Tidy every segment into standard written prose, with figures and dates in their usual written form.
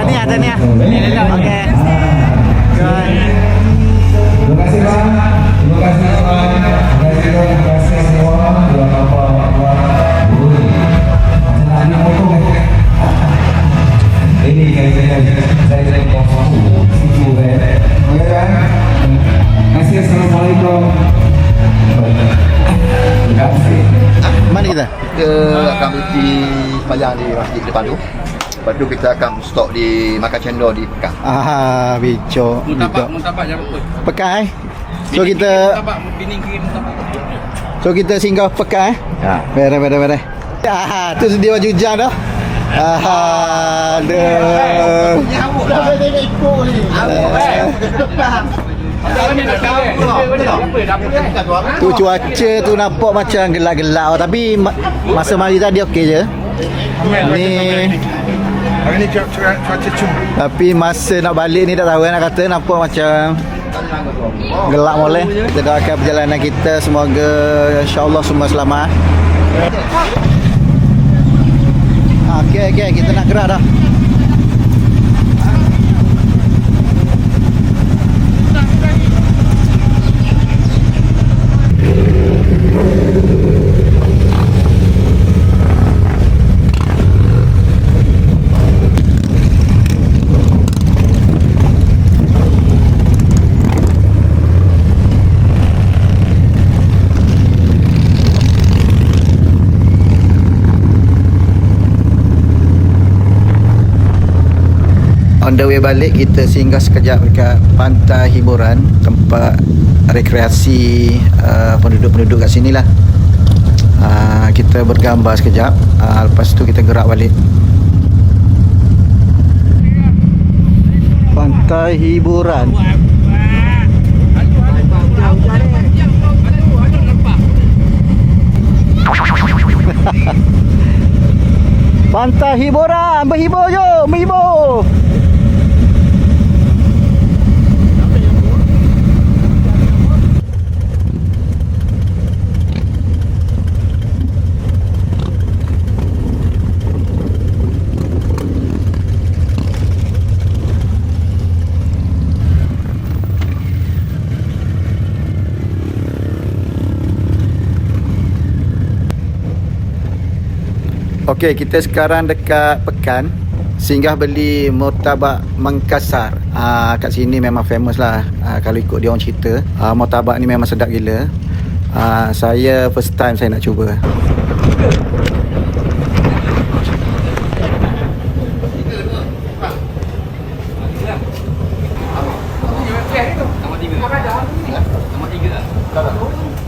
Tahniah. Okey. Good. Terima kasih bang. Terima kasih bang. Terima kasih semua. Terima kasih. Ini saya kosong situ kan. Oke kan? Terima kasih. Assalamualaikum. Terima kasih. Mana kita? Kita akan berhenti semayang di masjid depan tu. Lepas tu kita akan stok di makan cendol di Pekah. Bicok. Muntabak jam berapa? Pekah So kita Bini kiri kita singgah Pekah Ya. Beres. Tu sedia baju hujan dah. Aduh. Tu cuaca tu nampak macam gelap-gelap tapi masa mari tadi okey je. Ni Hari ni cuaca cuma. tapi masa nak balik ni tak tahu nak kata nampak macam gelap molek. Kita doakan perjalanan kita semoga insya-Allah semua selamat. Okey kita nak gerak dah. On the way balik kita singgah sekejap dekat pantai hiburan, tempat rekreasi penduduk-penduduk kat sini lah. Kita bergambar sekejap, lepas tu kita gerak balik. Pantai hiburan. Pantai hiburan, berhibur jom, berhibur. Okey, kita sekarang dekat Pekan. Singgah beli murtabak Mangkasar. Kat sini memang famous lah. Kalau ikut dia orang cerita, murtabak ni memang sedap gila. Saya first time saya nak cuba.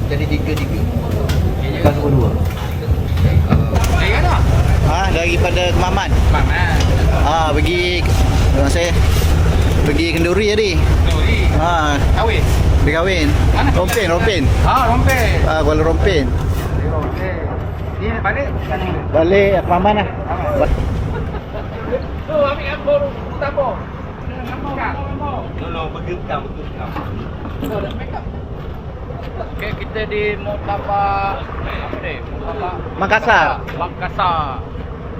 Jadi tiga. Bukan dua. Daripada Kemaman. Pergi saya pergi Kenduri tadi. Kahwin. Pergi kahwin. Mana? Rompin. Rompin. Kuala Rompin. Ni balik. Balik Kemaman lah. Tu ambil apa? Tak apa. Tolong bergetam. Okey, kita di Murtabak apa ni? Murtabak Makassar.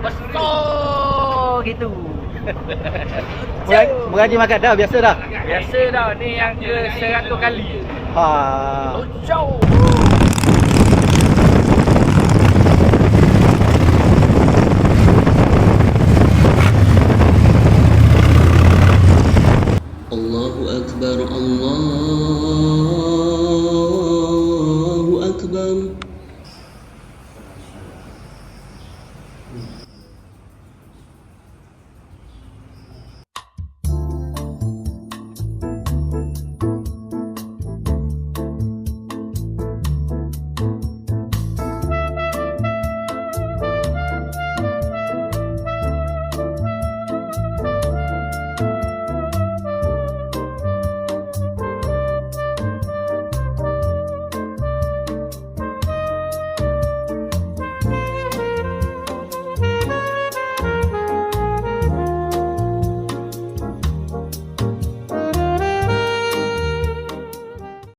Besar gitu. Mengaji makan dah biasa dah. Biasa dah, ni yang ke 100 kali. Jauh. Allahu Akbar, Allahu Akbar.